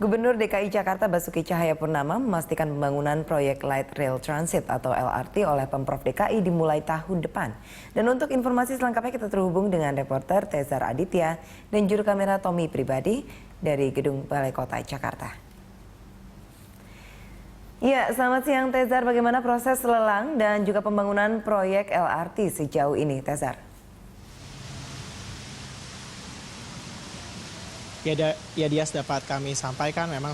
Gubernur DKI Jakarta Basuki Cahayapurnama memastikan pembangunan proyek Light Rail Transit atau LRT oleh Pemprov DKI dimulai tahun depan. Dan untuk informasi selengkapnya kita terhubung dengan reporter Tezar Aditya dan juru kamera Tommy Pribadi dari Gedung Balai Kota Jakarta. Ya, selamat siang Tezar. Bagaimana proses lelang dan juga pembangunan proyek LRT sejauh ini, Tezar? Ya Dias, dapat kami sampaikan memang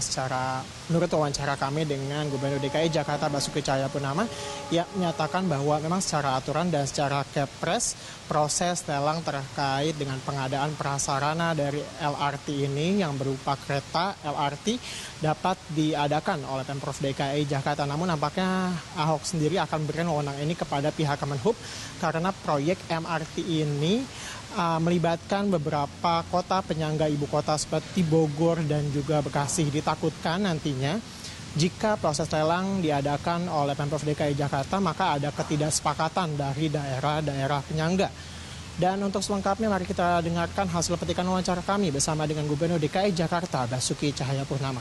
menurut wawancara kami dengan Gubernur DKI Jakarta Basuki Cahayapurnama, ia menyatakan bahwa memang secara aturan dan secara Kepres proses lelang terkait dengan pengadaan prasarana dari LRT ini yang berupa kereta LRT dapat diadakan oleh Pemprov DKI Jakarta. Namun nampaknya Ahok sendiri akan memberikan wewenang ini kepada pihak Kemenhub karena proyek MRT ini melibatkan beberapa kota penyangga ibu kota seperti Bogor dan juga Bekasi. Ditakutkan nantinya jika proses lelang diadakan oleh Pemprov DKI Jakarta maka ada ketidaksepakatan dari daerah-daerah penyangga. Dan untuk selengkapnya mari kita dengarkan hasil petikan wawancara kami bersama dengan Gubernur DKI Jakarta Basuki Cahayapurnama.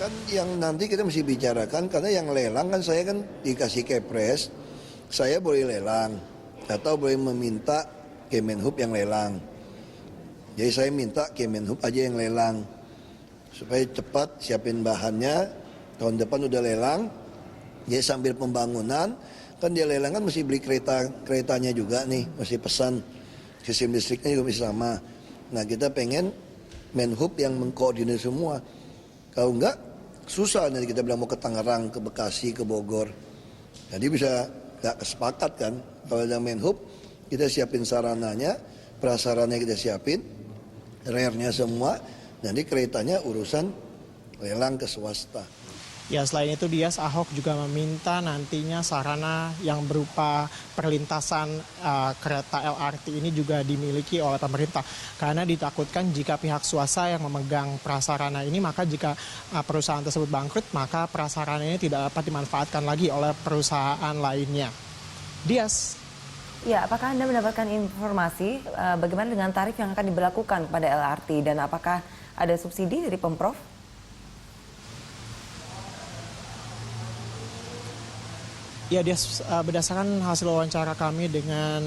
Kan yang nanti kita mesti bicarakan karena yang lelang kan saya kan dikasih Kepres, saya boleh lelang atau boleh meminta Kemenhub yang lelang. Jadi saya minta Kemenhub aja yang lelang supaya cepat siapin bahannya, tahun depan udah lelang. Jadi sambil pembangunan kan dia lelang kan mesti beli keretanya juga nih, mesti pesan sistem listriknya juga mesti sama. Nah kita pengen Menhub yang mengkoordinir semua. Kalau enggak susah nanti kita bilang mau ke Tangerang, ke Bekasi, ke Bogor. Jadi bisa nggak kesepakat kan. Kalau ada Menhub, kita siapin sarananya, prasarannya kita siapin, rare-nya semua, nanti keretanya urusan lelang ke swasta. Ya, selain itu Dias, Ahok juga meminta nantinya sarana yang berupa perlintasan kereta LRT ini juga dimiliki oleh pemerintah. Karena ditakutkan jika pihak swasta yang memegang prasarana ini, maka jika perusahaan tersebut bangkrut, maka prasarana ini tidak dapat dimanfaatkan lagi oleh perusahaan lainnya. Dias. Ya, apakah Anda mendapatkan informasi bagaimana dengan tarif yang akan diberlakukan kepada LRT dan apakah ada subsidi dari Pemprov? Ya, berdasarkan hasil wawancara kami dengan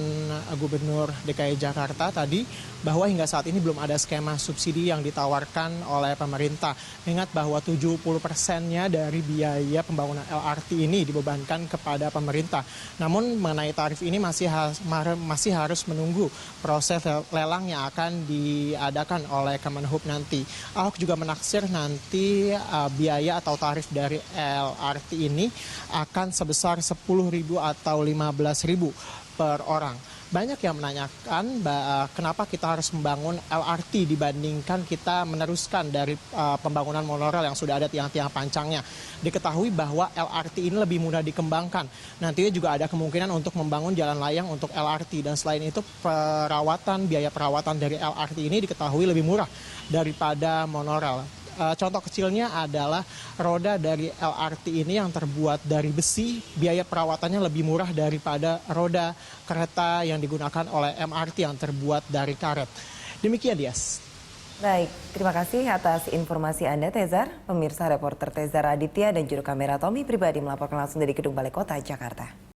Gubernur DKI Jakarta tadi, bahwa hingga saat ini belum ada skema subsidi yang ditawarkan oleh pemerintah. Ingat bahwa 70%-nya dari biaya pembangunan LRT ini dibebankan kepada pemerintah. Namun mengenai tarif ini masih harus menunggu proses lelang yang akan diadakan oleh Kemenhub nanti. Ahok juga menaksir nanti biaya atau tarif dari LRT ini akan sebesar 10.000 atau 15.000 per orang. Banyak yang menanyakan kenapa kita harus membangun LRT dibandingkan kita meneruskan dari pembangunan monorail yang sudah ada tiang-tiang pancangnya. Diketahui bahwa LRT ini lebih mudah dikembangkan. Nantinya juga ada kemungkinan untuk membangun jalan layang untuk LRT. Dan selain itu biaya perawatan dari LRT ini diketahui lebih murah daripada monorail. Contoh kecilnya adalah roda dari LRT ini yang terbuat dari besi, biaya perawatannya lebih murah daripada roda kereta yang digunakan oleh MRT yang terbuat dari karet. Demikian, Dias. Baik, terima kasih atas informasi Anda, Tezar. Pemirsa, reporter Tezar Aditya dan juru kamera Tommy Pribadi melaporkan langsung dari Gedung Balai Kota Jakarta.